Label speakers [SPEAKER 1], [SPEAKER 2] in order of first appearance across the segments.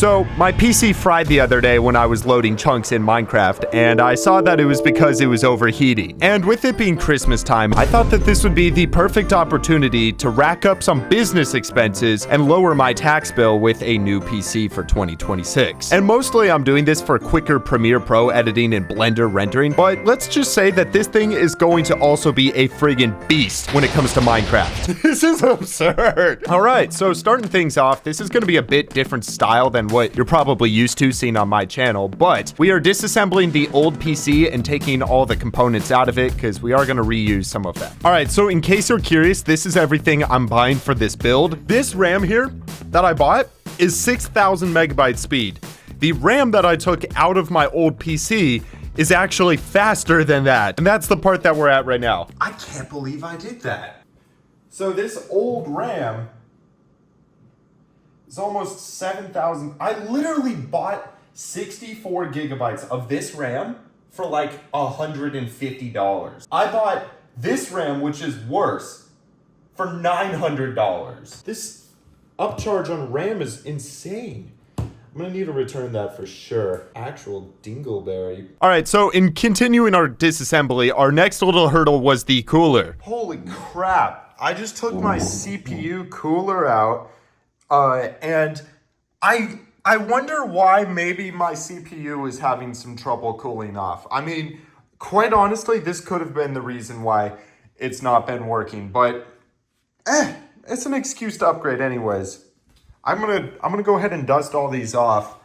[SPEAKER 1] So my PC fried the other day when I was loading chunks in Minecraft, and I saw that it was because it was overheating. And with it being Christmas time, I thought that this would be the perfect opportunity to rack up some business expenses and lower my tax bill with a new PC for 2026. And mostly I'm doing this for quicker Premiere Pro editing and Blender rendering, but let's just say that this thing is going to also be a friggin' beast when it comes to Minecraft. This is absurd. All right, so starting things off, this is gonna be a bit different style than what you're probably used to seeing on my channel, but we are disassembling the old PC and taking all the components out of it because we are going to reuse some of that. All right, so in case you're curious, this is everything I'm buying for this build. This RAM here that I bought is 6,000 megabyte speed. The RAM that I took out of my old PC is actually faster than that, and that's the part that we're at right now. I can't believe I did that. So this old RAM, it's almost 7,000. I literally bought 64 gigabytes of this RAM for like $150. I bought this RAM, which is worse, for $900. This upcharge on RAM is insane. I'm gonna need to return that for sure. Actual dingleberry. All right, so in continuing our disassembly, our next little hurdle was the cooler. Holy crap. I just took my CPU cooler out. And I wonder why maybe my CPU is having some trouble cooling off. I mean, quite honestly, this could have been the reason why it's not been working, but it's an excuse to upgrade anyways. I'm gonna go ahead and dust all these off.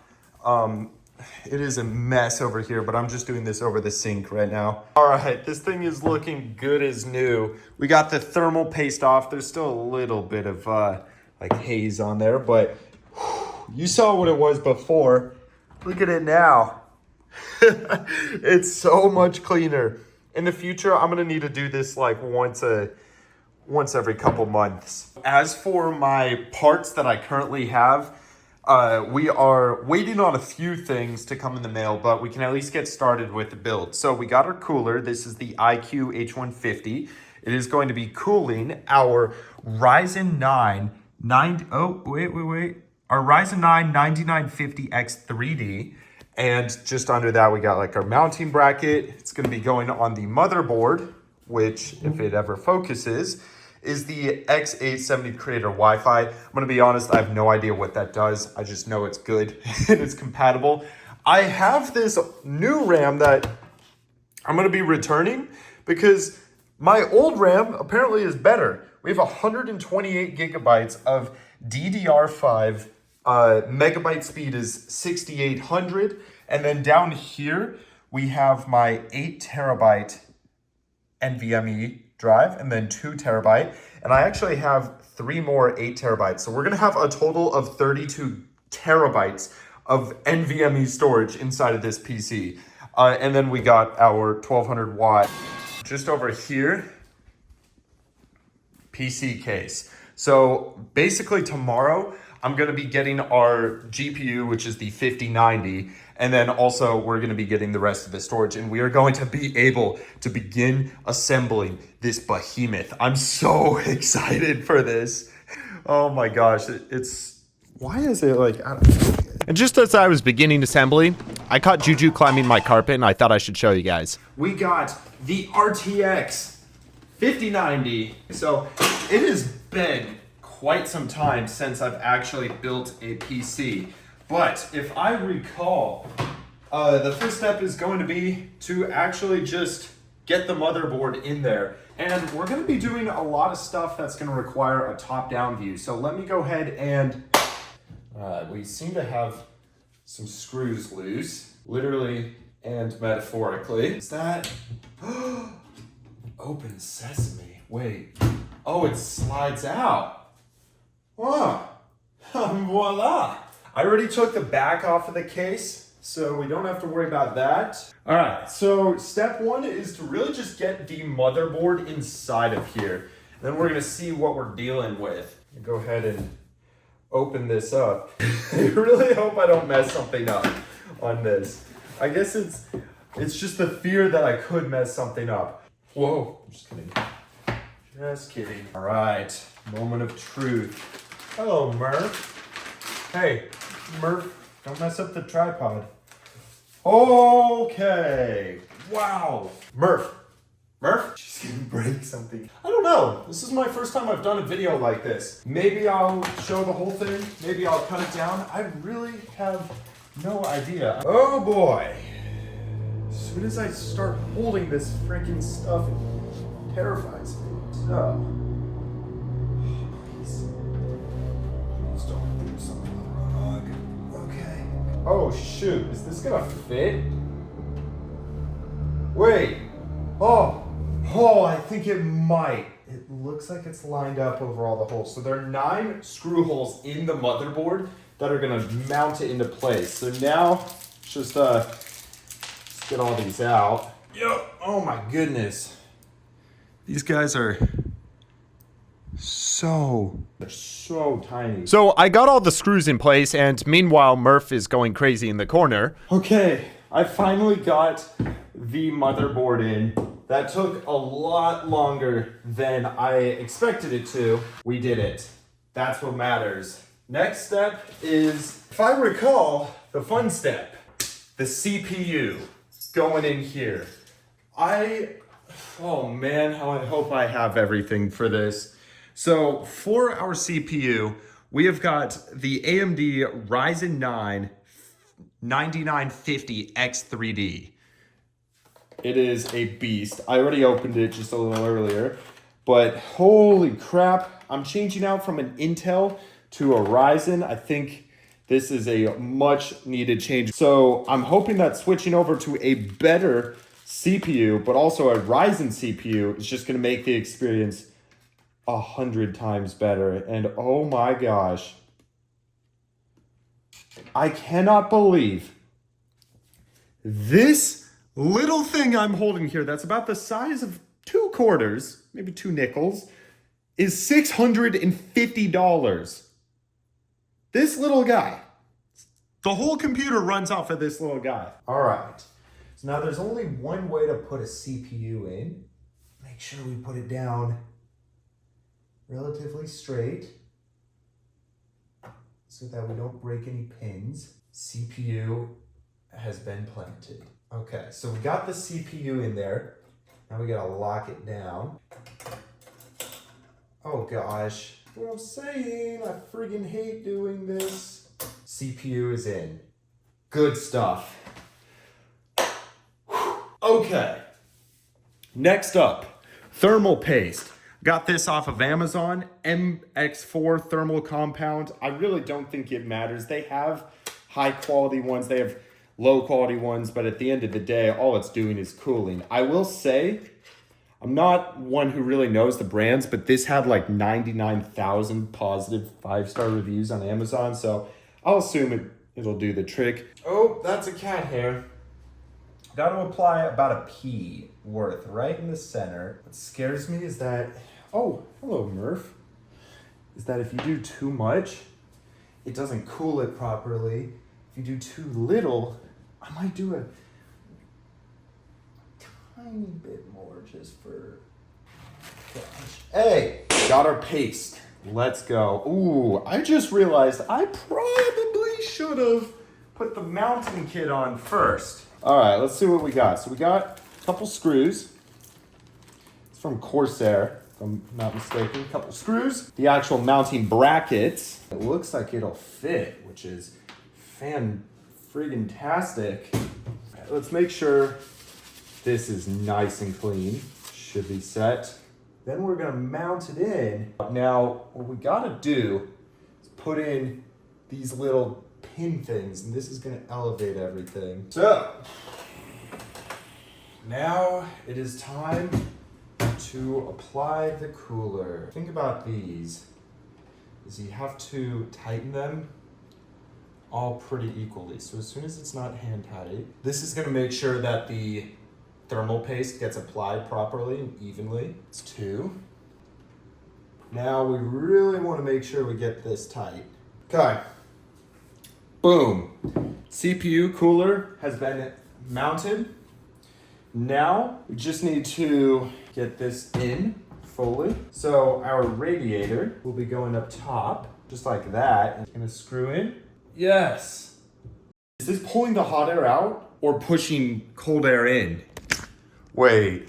[SPEAKER 1] It is a mess over here, but I'm just doing this over the sink right now. All right, this thing is looking good as new. We got the thermal paste off. There's still a little bit of like haze on there, but you saw what it was before. Look at it now. It's so much cleaner. In the future, I'm gonna need to do this like once every couple months. As for my parts that I currently have, we are waiting on a few things to come in the mail, but we can at least get started with the build. So we got our cooler. This is the iQ H150. It is going to be cooling our Ryzen 9 our Ryzen 9 9950X 3D, and just under that we got like our mounting bracket. It's going to be going on the motherboard, which if it ever focuses is the X870 Creator Wi-Fi. I'm going to be honest, I have no idea what that does. I just know it's good and it's compatible. I have this new RAM that I'm going to be returning because my old RAM apparently is better. We have 128 gigabytes of DDR5. Megabyte speed is 6,800. And then down here, we have my 8 terabyte NVMe drive and then 2 terabyte. And I actually have 3 more 8 terabytes. So we're going to have a total of 32 terabytes of NVMe storage inside of this PC. And then we got our 1200 watt just over here. PC case. So basically tomorrow I'm going to be getting our GPU, which is the 5090, and then also we're going to be getting the rest of the storage, and we are going to be able to begin assembling this behemoth. I'm so excited for this. Oh my gosh, why is it like, I don't know. And just as I was beginning assembly, I caught Juju climbing my carpet and I thought I should show you guys. We got the RTX 5090. So it has been quite some time since I've actually built a PC. But if I recall, the first step is going to be to actually just get the motherboard in there. And we're going to be doing a lot of stuff that's going to require a top-down view. So let me go ahead and, we seem to have some screws loose, literally and metaphorically. Is that, open sesame. Wait. Oh, it slides out. Wow. Voila. I already took the back off of the case, so we don't have to worry about that. All right, so step one is to really just get the motherboard inside of here. Then we're gonna see what we're dealing with. Go ahead and open this up. I really hope I don't mess something up on this. I guess it's just the fear that I could mess something up. Whoa, I'm just kidding. Just kidding. All right, moment of truth. Hello, Murph. Hey, Murph. Don't mess up the tripod. Okay. Wow. Murph. She's gonna break something. I don't know. This is my first time I've done a video like this. Maybe I'll show the whole thing. Maybe I'll cut it down. I really have no idea. Oh boy. As soon as I start holding this freaking stuff, it terrifies me. So, please don't do something wrong. Okay. Oh shoot, is this gonna fit? Wait. Oh, I think it might. It looks like it's lined up over all the holes. So there are 9 screw holes in the motherboard that are gonna mount it into place. So now, just let's get all these out. Yep. Oh my goodness. These guys are they're so tiny. So I got all the screws in place, and meanwhile Murph is going crazy in the corner. Okay, I finally got the motherboard in. That took a lot longer than I expected it to. We did it. That's what matters. Next step is, if I recall, the fun step. The CPU going in here. Oh man, how I hope I have everything for this. So for our CPU, we have got the AMD Ryzen 9 9950X3D. It is a beast. I already opened it just a little earlier, but holy crap. I'm changing out from an Intel to a Ryzen. I think this is a much needed change. So I'm hoping that switching over to a better CPU, but also a Ryzen CPU, is just gonna make the experience 100 times better. And oh my gosh, I cannot believe this little thing I'm holding here that's about the size of 2 quarters, maybe 2 nickels, is $650. This little guy. The whole computer runs off of this little guy. All right. So now there's only one way to put a CPU in. Make sure we put it down relatively straight so that we don't break any pins. CPU has been planted. Okay, so we got the CPU in there. Now we gotta lock it down. Oh gosh, what I'm saying, I friggin' hate doing this. CPU is in. Good stuff. Okay, next up, thermal paste. Got this off of Amazon, MX4 thermal compound. I really don't think it matters. They have high quality ones, they have low quality ones, but at the end of the day, all it's doing is cooling. I will say, I'm not one who really knows the brands, but this had like 99,000 positive 5-star reviews on Amazon, so I'll assume it'll do the trick. Oh, that's a cat hair. Got to apply about a pea worth right in the center. What scares me is that, oh, hello Murph, is that if you do too much, it doesn't cool it properly. If you do too little, I might do a tiny bit more just for, gosh. Hey, got our paste. Let's go. Ooh, I just realized I probably should have put the mounting kit on first. All right, let's see what we got. So we got a couple screws. It's from Corsair, if I'm not mistaken. A couple screws. The actual mounting brackets. It looks like it'll fit, which is friggin-tastic. Right, let's make sure this is nice and clean. Should be set. Then we're gonna mount it in. Now, what we gotta do is put in these little pin things, and this is gonna elevate everything. So, now it is time to apply the cooler. Think about these, is you have to tighten them all pretty equally. So as soon as it's not hand tight, this is gonna make sure that the thermal paste gets applied properly and evenly. It's 2. Now we really wanna make sure we get this tight. Okay. Boom. CPU cooler has been mounted. Now we just need to get this in fully. So our radiator will be going up top, just like that. It's gonna screw in. Yes. Is this pulling the hot air out or pushing cold air in? Wait.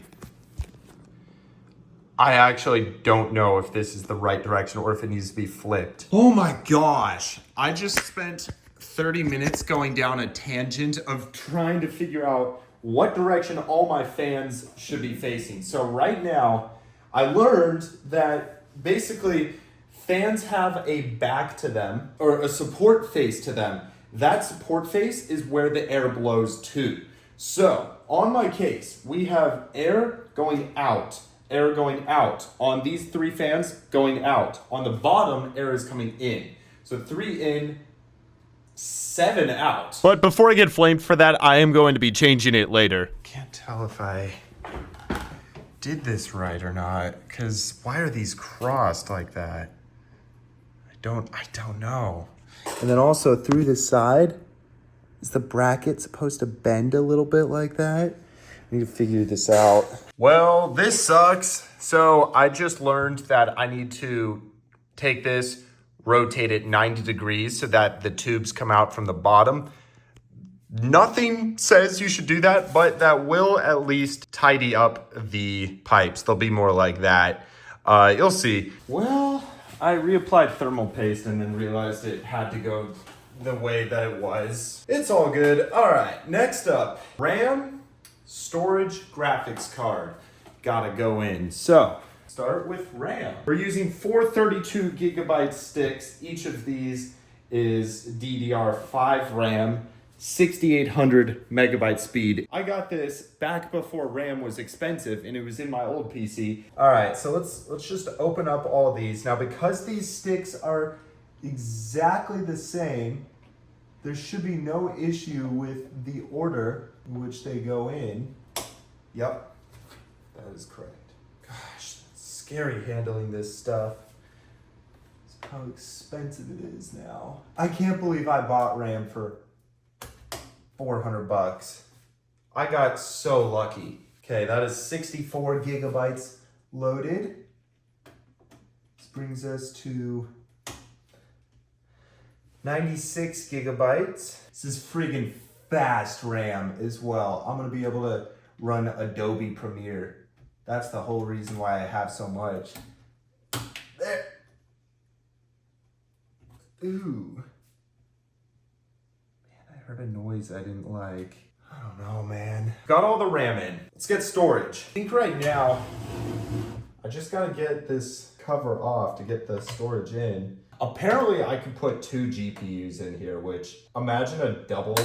[SPEAKER 1] I actually don't know if this is the right direction or if it needs to be flipped. Oh my gosh. I just spent 30 minutes going down a tangent of trying to figure out what direction all my fans should be facing. So right now, I learned that basically fans have a back to them or a support face to them. That support face is where the air blows to. So on my case, we have air going out. Air going out. On these 3 fans, going out. On the bottom, air is coming in. So 3 in, 7 out.
[SPEAKER 2] But before I get flamed for that, I am going to be changing it later.
[SPEAKER 1] Can't tell if I did this right or not, because why are these crossed like that? I don't know. And then also through the side, is the bracket supposed to bend a little bit like that? I need to figure this out. Well, this sucks. So I just learned that I need to take this, rotate it 90 degrees so that the tubes come out from the bottom. Nothing says you should do that, but that will at least tidy up the pipes. They'll be more like that. You'll see. Well, I reapplied thermal paste and then realized it had to go the way that it was. It's all good. All right, next up, RAM. Storage graphics card. Gotta go in. So, start with RAM. We're using 432 gigabyte sticks. Each of these is DDR5 RAM, 6800 megabyte speed. I got this back before RAM was expensive and it was in my old PC. All right, so let's just open up all these. Now, because these sticks are exactly the same, there should be no issue with the order in which they go in. Yep, that is correct. Gosh, it's scary handling this stuff. It's how expensive it is now. I can't believe I bought RAM for $400. I got so lucky. Okay, that is 64 gigabytes loaded. This brings us to 96 gigabytes. This is friggin' fast RAM as well. I'm gonna be able to run Adobe Premiere. That's the whole reason why I have so much. There. Ooh. Man, I heard a noise I didn't like. I don't know, man. Got all the RAM in. Let's get storage. I think right now, I just gotta get this cover off to get the storage in. Apparently I could put 2 GPUs in here, which imagine a double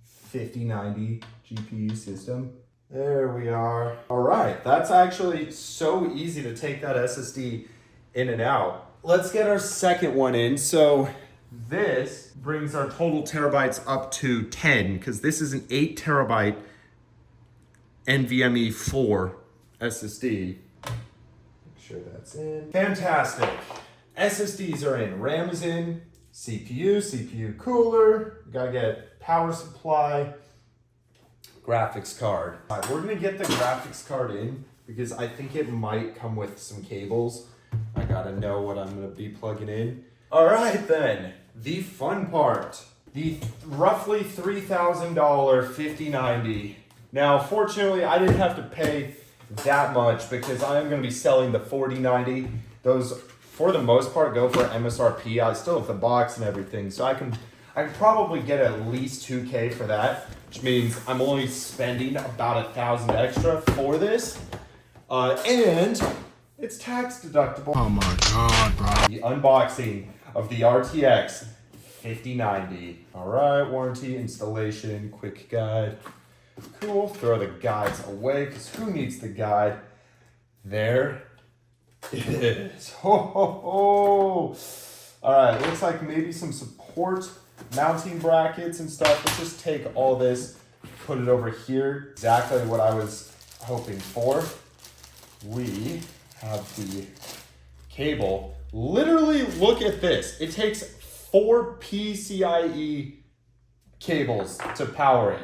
[SPEAKER 1] 5090 GPU system. There we are. All right, that's actually so easy to take that SSD in and out. Let's get our second one in. So this brings our total terabytes up to 10 because this is an 8 terabyte NVMe 4 SSD. Make sure that's in. Fantastic. SSDs are in, RAM is in, CPU cooler, we gotta get power supply, graphics card. All right, we're gonna get the graphics card in because I think it might come with some cables. I gotta know what I'm gonna be plugging in. All right then, the fun part, the roughly $3,000 5090. Now, fortunately, I didn't have to pay that much because I am gonna be selling the 4090. Those, for the most part, go for MSRP. I still have the box and everything, so I can probably get at least $2K for that, which means I'm only spending about $1,000 extra for this, and it's tax deductible.
[SPEAKER 2] Oh my God, bro.
[SPEAKER 1] The unboxing of the RTX 5090. All right, warranty, installation, quick guide. Cool. Throw the guides away because who needs the guide? There it is. Ho, ho, ho. All right, looks like maybe some support mounting brackets and stuff. Let's just take all this, put it over here. Exactly what I was hoping for. We have the cable. Literally, look at this. It takes 4 PCIe cables to power it.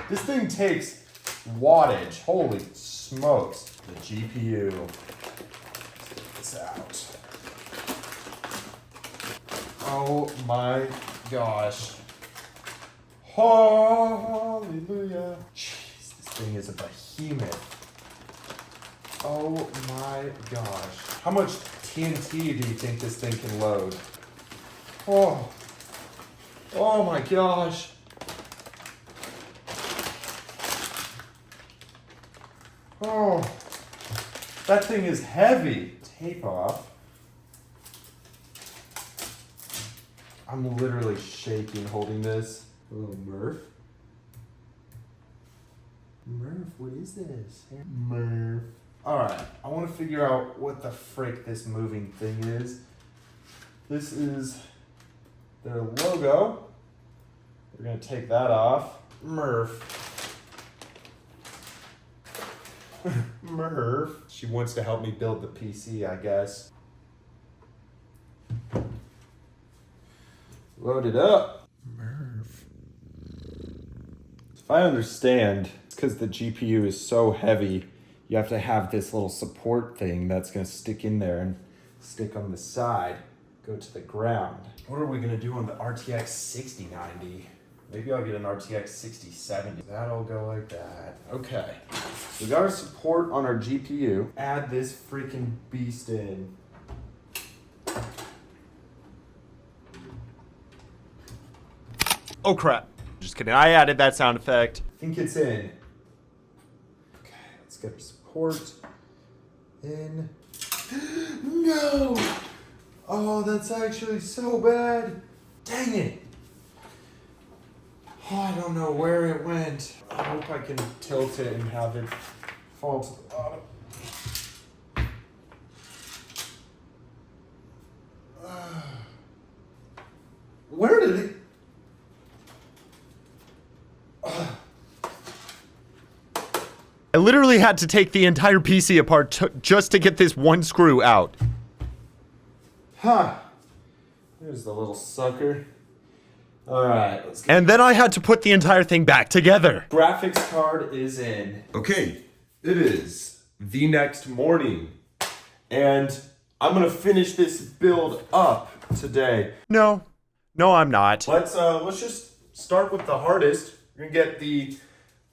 [SPEAKER 1] This thing takes wattage. Holy smokes. The GPU. Let's get this out. Oh my gosh. Hallelujah. Jeez, this thing is a behemoth. Oh my gosh. How much TNT do you think this thing can load? Oh. Oh my gosh. Oh. That thing is heavy. Tape off. I'm literally shaking holding this. Oh, Murph. Murph, what is this? Murph. Alright, I want to figure out what the frick this moving thing is. This is their logo. We're going to take that off. Murph. Murph. She wants to help me build the PC, I guess. Load it up. Murph. If I understand, it's because the GPU is so heavy, you have to have this little support thing that's going to stick in there and stick on the side, go to the ground. What are we going to do on the RTX 6090? Maybe I'll get an RTX 6070. That'll go like that. Okay. We got our support on our GPU. Add this freaking beast in.
[SPEAKER 2] Oh crap. Just kidding. I added that sound effect.
[SPEAKER 1] I think it's in. Okay, let's get our support in. No! Oh, that's actually so bad. Dang it. Oh, I don't know where it went. I hope I can tilt it and have it fall to the bottom. Where did it?
[SPEAKER 2] I literally had to take the entire PC apart just to get this one screw out.
[SPEAKER 1] Huh. There's the little sucker. Alright, let's get
[SPEAKER 2] And then I had to put the entire thing back together.
[SPEAKER 1] graphics card is in. Okay, it is the next morning. And I'm gonna finish this build up today.
[SPEAKER 2] No, I'm not.
[SPEAKER 1] Let's just start with the hardest. We're gonna get the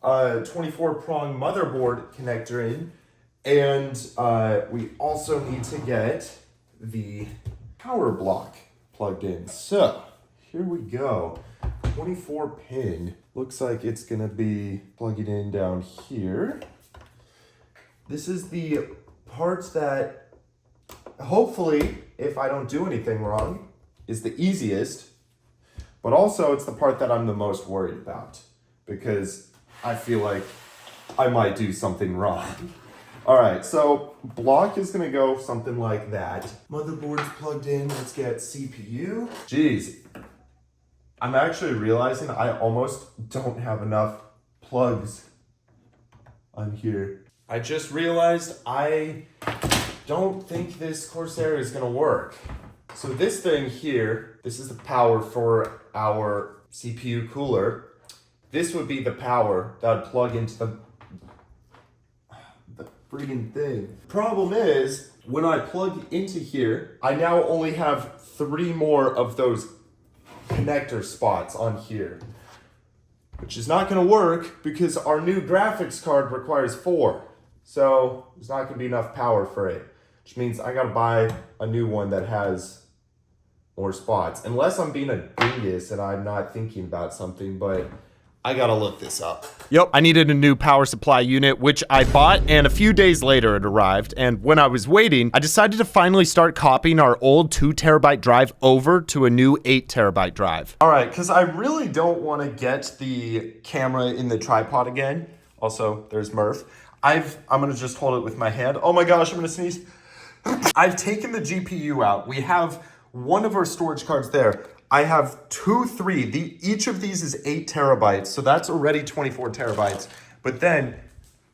[SPEAKER 1] 24 prong motherboard connector in, and we also need to get the power block plugged in. So here we go. 24 pin. Looks like it's gonna be plugging in down here. This is the parts that hopefully, if I don't do anything wrong, is the easiest, but also it's the part that I'm the most worried about because I feel like I might do something wrong. All right, so block is gonna go something like that. Motherboard's plugged in, let's get CPU. Jeez, I'm actually realizing I almost don't have enough plugs on here. I just realized I don't think this Corsair is gonna work. So this thing here, this is the power for our CPU cooler. This would be the power that would plug into the freaking thing. Problem is, when I plug into here, I now only have 3 more of those connector spots on here, which is not gonna work because our new graphics card requires 4. So there's not gonna be enough power for it, which means I gotta buy a new one that has more spots. Unless I'm being a dingus and I'm not thinking about something, but I gotta look this up.
[SPEAKER 2] Yep, I needed a new power supply unit, which I bought, and a few days later it arrived. And when I was waiting, I decided to finally start copying our old 2TB drive over to a new 8TB drive.
[SPEAKER 1] All right, because I really don't want to get the camera in the tripod again. Also, there's Murph. I'm gonna just hold it with my hand. Oh my gosh, I'm gonna sneeze. I've taken the GPU out. We have one of our storage cards there. I have 2, 3. Each of these is 8 terabytes, so that's already 24 terabytes. But then,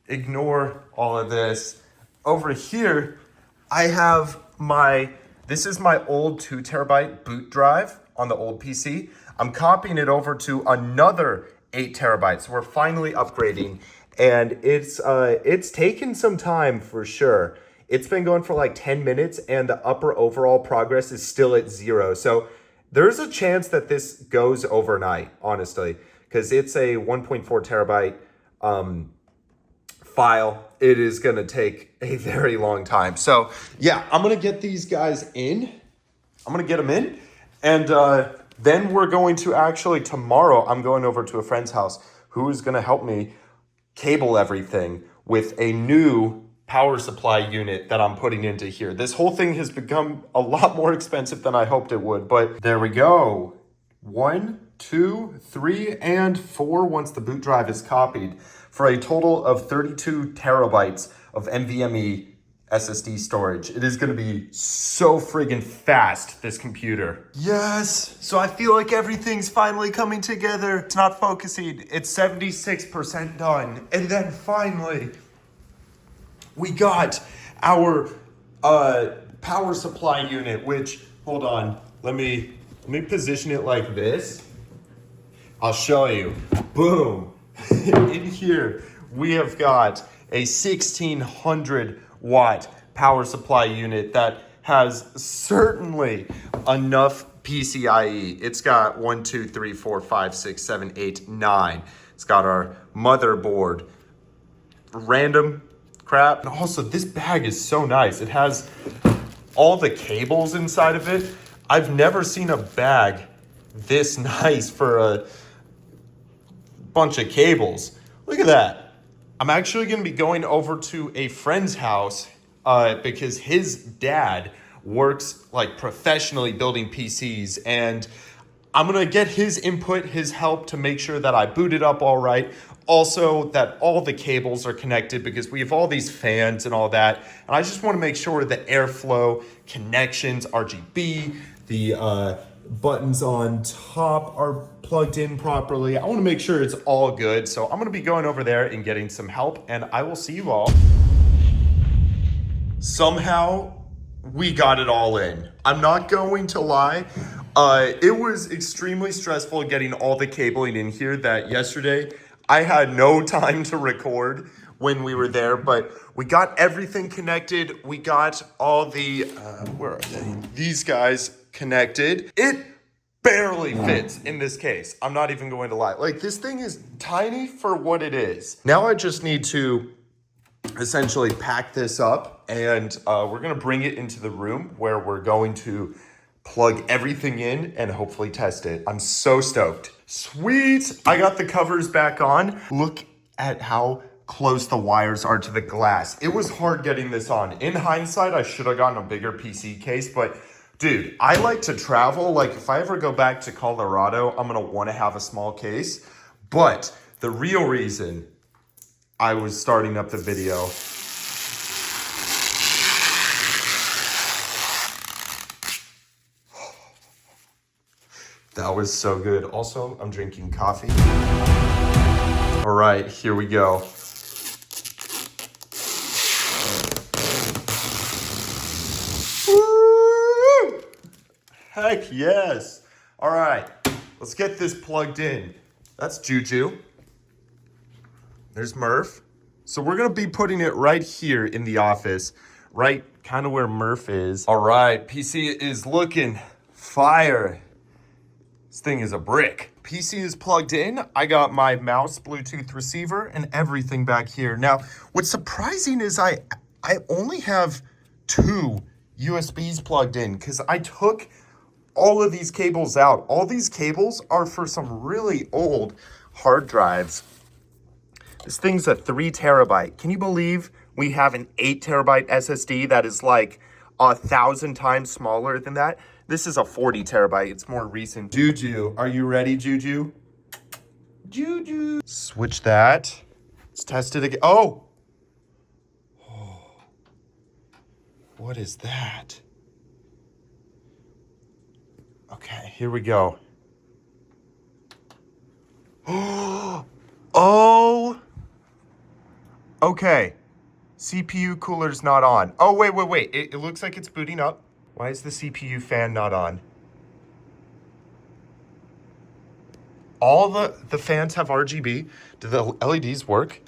[SPEAKER 1] ignore all of this. Over here, I have this is my old 2 terabyte boot drive on the old PC. I'm copying it over to another 8 terabytes. So we're finally upgrading, and it's taken some time for sure. It's been going for like 10 minutes, and the upper overall progress is still at 0. So
[SPEAKER 2] There's a chance that this goes overnight, honestly, because it's a 1.4 terabyte file. It is going to take a very long time. So yeah, I'm going to get these guys in. I'm going to get them in. And then we're going to actually, tomorrow, I'm going over to a friend's house who is going to help me cable everything with a new power supply unit that I'm putting into here. This whole thing has become a lot more expensive than I hoped it would, but there we go. 1, 2, 3, and 4 once the boot drive is copied for a total of 32 terabytes of NVMe SSD storage. It is gonna be so friggin' fast, this computer. Yes, so I feel like everything's finally coming together. It's not focusing, it's 76% done. And then finally, we got our power supply unit, which, hold on, let me position it like this. I'll show you. Boom. In here, we have got a 1600 watt power supply unit that has certainly enough PCIe. It's got 1, 2, 3, 4, 5, 6, 7, 8, 9. It's got our motherboard, random crap. And also, this bag is so nice. It has all the cables inside of it. I've never seen a bag this nice for a bunch of cables. Look at that. I'm actually going to be going over to a friend's house because his dad works like professionally building PCs, and I'm going to get his input, his help to make sure that I boot it up all right. Also, that all the cables are connected because we have all these fans and all that. And I just want to make sure the airflow, connections, RGB, the buttons on top are plugged in properly. I want to make sure it's all good. So I'm going to be going over there and getting some help, and I will see you all. Somehow, we got it all in. I'm not going to lie. It was extremely stressful getting all the cabling in here that yesterday I had no time to record when we were there, but we got everything connected. We got all the, where are they? These guys connected. It barely fits in this case. I'm not even going to lie. Like, this thing is tiny for what it is. Now I just need to essentially pack this up, and we're gonna bring it into the room where we're going to plug everything in and hopefully test it. I'm so stoked. Sweet, I got the covers back on. Look at how close the wires are to the glass. It was hard getting this on. In hindsight, I should have gotten a bigger PC case, but dude, I like to travel. Like, if I ever go back to Colorado, I'm gonna wanna have a small case. But the real reason I was starting up the video that was so good. Also, I'm drinking coffee. All right, here we go. Woo! Heck yes. All right, let's get this plugged in. That's Juju. There's Murph. So we're gonna be putting it right here in the office, right kind of where Murph is. All right, PC is looking fire. This thing is a brick. PC is plugged in. I got my mouse, Bluetooth receiver, and everything back here. Now, what's surprising is I only have 2 USBs plugged in because I took all of these cables out. All these cables are for some really old hard drives. This thing's a 3 terabyte. Can you believe we have an 8 terabyte SSD that is like 1,000 times smaller than that? This is a 40 terabyte. It's more recent. Juju, are you ready, Juju? Juju. Switch that. Let's test it again. Oh. What is that? Okay, here we go. Oh. Okay. CPU cooler's not on. Oh, wait. It looks like it's booting up. Why is the CPU fan not on? All the fans have RGB. Do the LEDs work?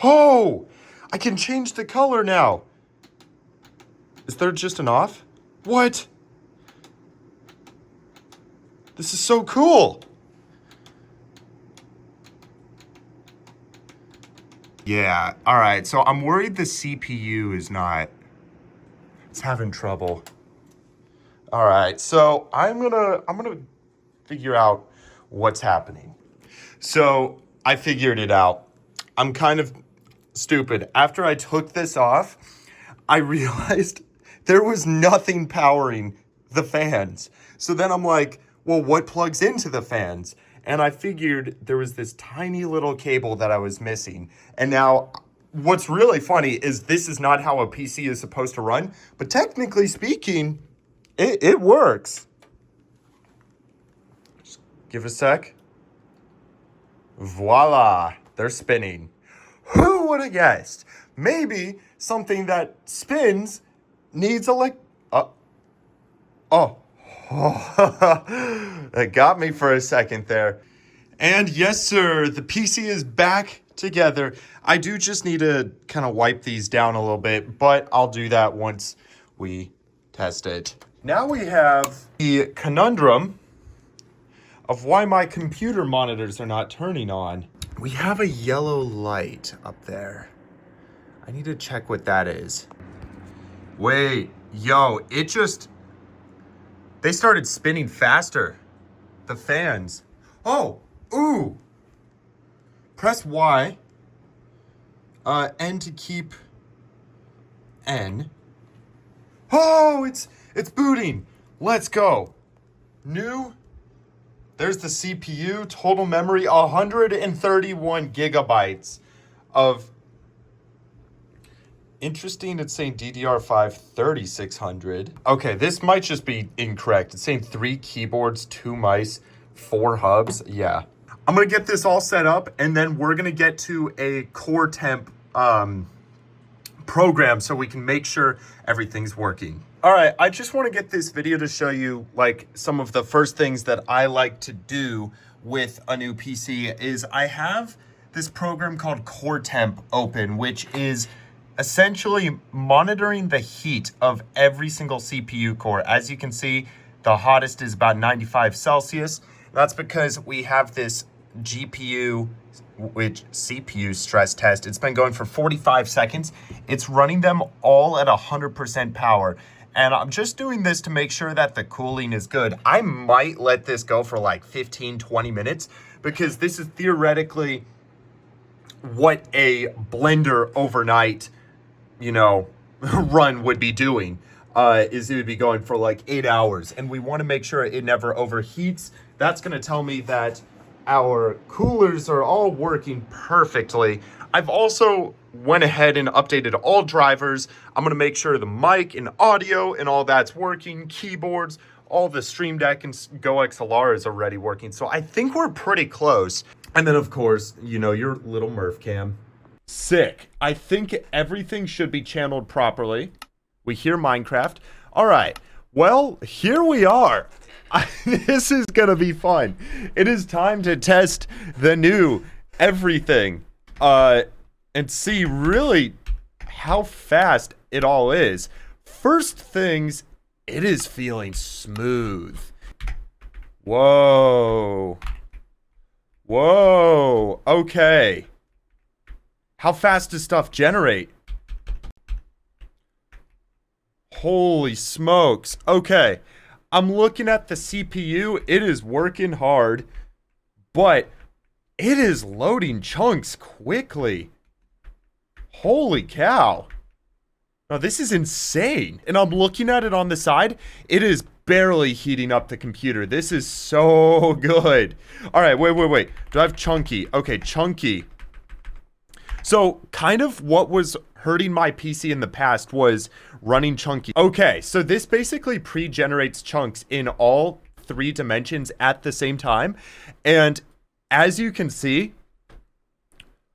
[SPEAKER 2] Oh, I can change the color now. Is there just an off? What? This is so cool. Yeah, all right, so I'm worried the CPU is not, it's having trouble. All right, so I'm gonna figure out what's happening. So I figured it out. I'm kind of stupid. After I took this off, I realized there was nothing powering the fans. So then I'm like, well, what plugs into the fans? And I figured there was this tiny little cable that I was missing. And now what's really funny is this is not how a PC is supposed to run, but technically speaking, it works. Just give a sec. Voila, they're spinning. Who would have guessed? Maybe something that spins needs oh, that got me for a second there. And yes, sir, the PC is back together. I do just need to kind of wipe these down a little bit, but I'll do that once we test it. Now we have the conundrum of why my computer monitors are not turning on. We have a yellow light up there. I need to check what that is. Wait, yo, they started spinning faster. The fans. Oh, ooh. Press Y. N to keep N. Oh, it's booting. Let's go. New. There's the CPU, total memory, 131 gigabytes of, interesting, it's saying DDR5 3600. Okay, this might just be incorrect. It's saying 3 keyboards, 2 mice, 4 hubs, yeah. I'm gonna get this all set up and then we're gonna get to a core temp program so we can make sure everything's working. All right, I just want to get this video to show you like some of the first things that I like to do with a new PC is I have this program called Core Temp open, which is essentially monitoring the heat of every single CPU core. As you can see, the hottest is about 95 Celsius. That's because we have this GPU, which CPU stress test. It's been going for 45 seconds. It's running them all at 100% power. And I'm just doing this to make sure that the cooling is good. I might let this go for like 15, 20 minutes because this is theoretically what a blender overnight, run would be doing. Is it would be going for like 8 hours. And we want to make sure it never overheats. That's going to tell me that our coolers are all working perfectly. I've also went ahead and updated all drivers. I'm gonna make sure the mic and audio and all that's working, keyboards, all the Stream Deck and Go XLR is already working. So I think we're pretty close. And then of course, your little Murph cam. Sick. I think everything should be channeled properly. We hear Minecraft. All right, well, here we are. This is gonna be fun. It is time to test the new everything. And see really how fast it all is. First things, it is feeling smooth. Whoa. Whoa, okay. How fast does stuff generate? Holy smokes, okay. I'm looking at the CPU, it is working hard, but it is loading chunks quickly. Holy cow. Now this is insane. And I'm looking at it on the side. It is barely heating up the computer. This is so good. All right, wait. Do I have chunky? Okay, chunky. So kind of what was hurting my PC in the past was running chunky. Okay, so this basically pre-generates chunks in all 3 dimensions at the same time. And as you can see,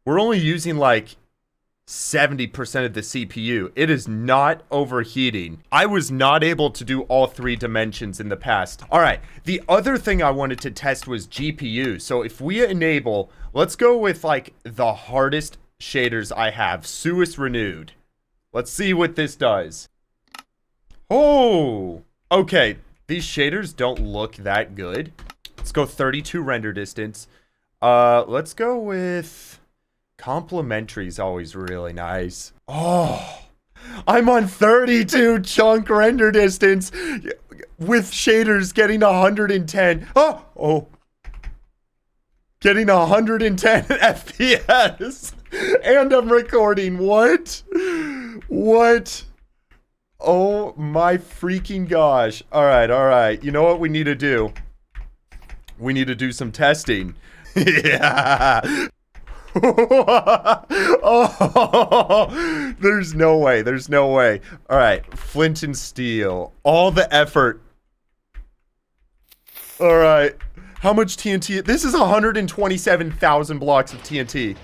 [SPEAKER 2] we're only using like 70% of the CPU. It is not overheating. I was not able to do all 3 dimensions in the past. All right, the other thing I wanted to test was GPU. So if we enable, let's go with like the hardest shaders I have, Suis Renewed. Let's see what this does. Oh, okay. These shaders don't look that good. Let's go 32 render distance. Let's go with complementary is always really nice. Oh, I'm on 32 chunk render distance with shaders getting 110. Oh. Getting 110 FPS. And I'm recording. What? What? Oh my freaking gosh. All right. You know what we need to do? We need to do some testing. Yeah. Oh, there's no way. All right, flint and steel. All the effort. All right. How much TNT? This is 127,000 blocks of TNT.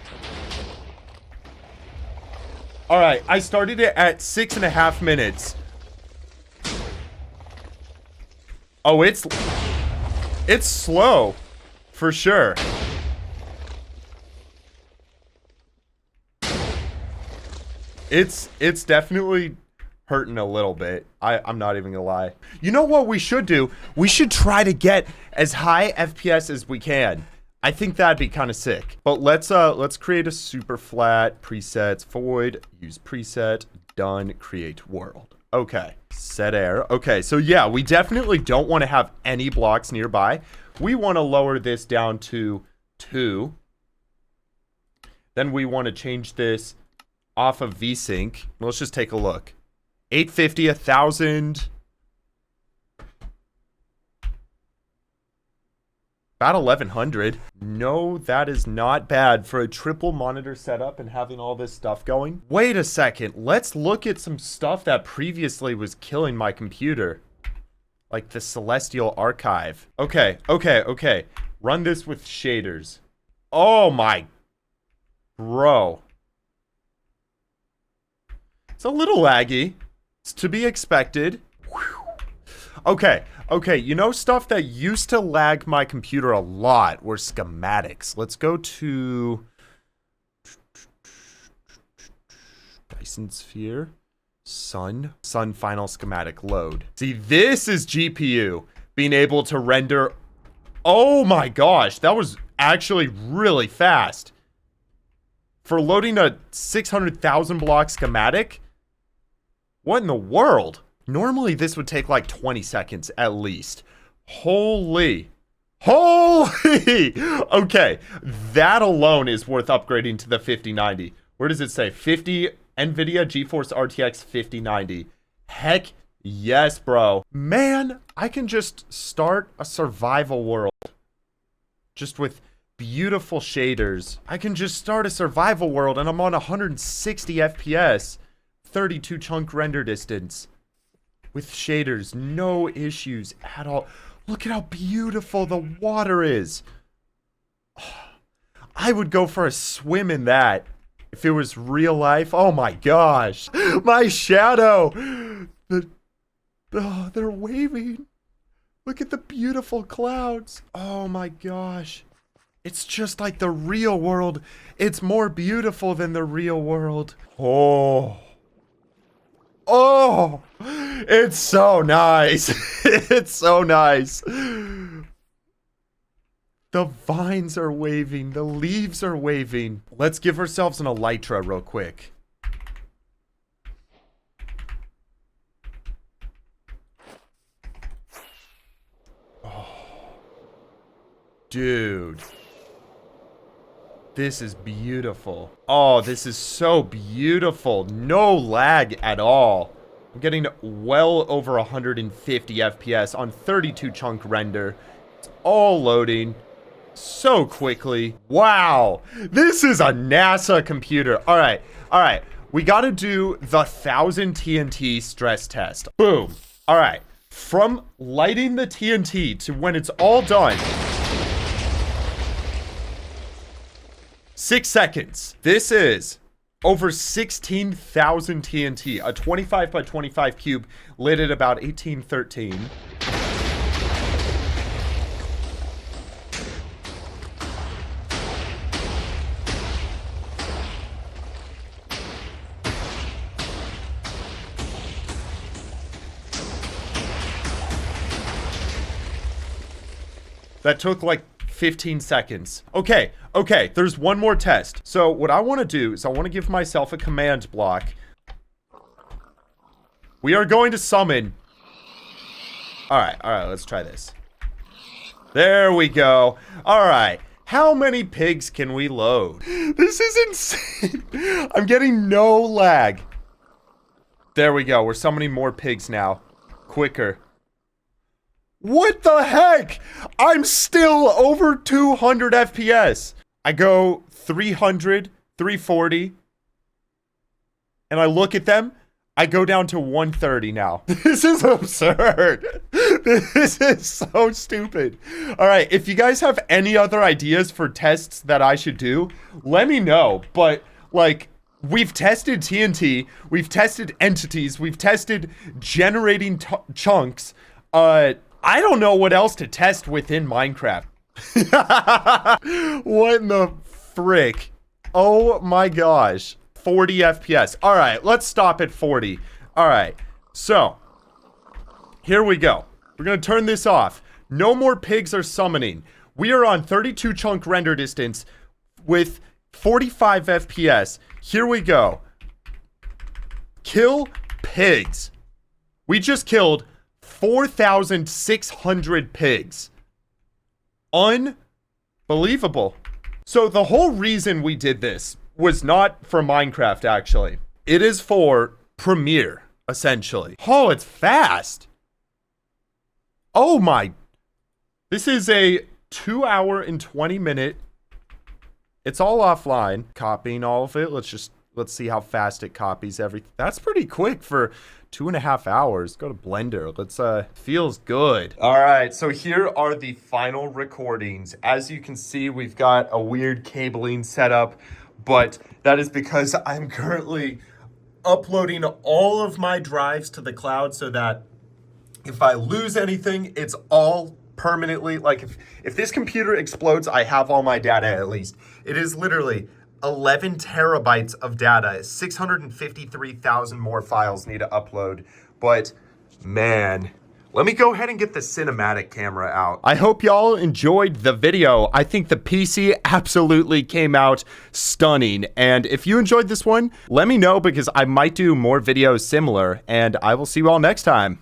[SPEAKER 2] All right, I started it at 6.5 minutes. Oh, it's slow, for sure. It's definitely hurting a little bit. I'm not even gonna lie. You know what we should do? We should try to get as high FPS as we can. I think that'd be kind of sick. But let's create a super flat presets, void, use preset, done, create world. Okay, set air. Okay, so yeah, we definitely don't want to have any blocks nearby. We want to lower this down to 2. Then we want to change this off of VSync. Let's just take a look. 850, 1,000. About 1,100. No, that is not bad for a triple monitor setup and having all this stuff going. Wait a second. Let's look at some stuff that previously was killing my computer. Like the Celestial Archive. Okay. Run this with shaders. Oh my... Bro. It's a little laggy. It's to be expected. Okay, you know stuff that used to lag my computer a lot were schematics. Let's go to Dyson Sphere. Sun final schematic load. See, this is GPU being able to render. Oh my gosh, that was actually really fast. For loading a 600,000 block schematic? What in the world? Normally this would take like 20 seconds at least. Holy. Okay, that alone is worth upgrading to the 5090. Where does it say? 50 NVIDIA GeForce RTX 5090. Heck yes, bro. Man, I can just start a survival world. Just with beautiful shaders. I can just start a survival world and I'm on 160 FPS. 32 chunk render distance. With shaders, no issues at all. Look at how beautiful the water is. I would go for a swim in that. If it was real life, oh my gosh. My shadow. They're waving. Look at the beautiful clouds. Oh my gosh. It's just like the real world. It's more beautiful than the real world. Oh, it's so nice. It's so nice. The vines are waving. The leaves are waving. Let's give ourselves an elytra real quick. Oh, dude. This is beautiful. Oh, this is so beautiful. No lag at all. I'm getting well over 150 FPS on 32 chunk render. It's all loading so quickly. Wow. This is a NASA computer. All right. We got to do the 1,000 TNT stress test. Boom. All right. From lighting the TNT to when it's all done... 6 seconds. This is over 16,000 TNT. A 25 by 25 cube lit at about 1813. That took like 15 seconds. Okay, there's one more test. So what I want to do is I want to give myself a command block. We are going to summon. All right, let's try this. There we go. All right. How many pigs can we load? This is insane. I'm getting no lag. There we go. We're summoning more pigs now. Quicker. What the heck? I'm still over 200 FPS. I go 300, 340. And I look at them. I go down to 130 now. This is absurd. This is so stupid. All right, if you guys have any other ideas for tests that I should do, let me know. But, like, we've tested TNT, we've tested entities, we've tested generating chunks. I don't know what else to test within Minecraft. What in the frick? Oh my gosh. 40 FPS. All right, let's stop at 40. All right, so here we go. We're gonna turn this off. No more pigs are summoning. We are on 32 chunk render distance with 45 FPS. Here we go. Kill pigs. We just killed 4,600 pigs. Unbelievable. So the whole reason we did this was not for Minecraft, actually. It is for Premiere, essentially. Oh, it's fast. Oh my. This is a 2 hour and 20 minute. It's all offline. Copying all of it. Let's see how fast it copies everything. That's pretty quick for 2.5 hours. Go to Blender. Feels good. All right, so here are the final recordings. As you can see, we've got a weird cabling setup, but that is because I'm currently uploading all of my drives to the cloud so that if I lose anything, it's all permanently, like if this computer explodes, I have all my data at least. It is literally 11 terabytes of data, 653,000 more files need to upload. But man, let me go ahead and get the cinematic camera out. I hope y'all enjoyed the video. I think the PC absolutely came out stunning. And if you enjoyed this one, let me know because I might do more videos similar, and I will see you all next time.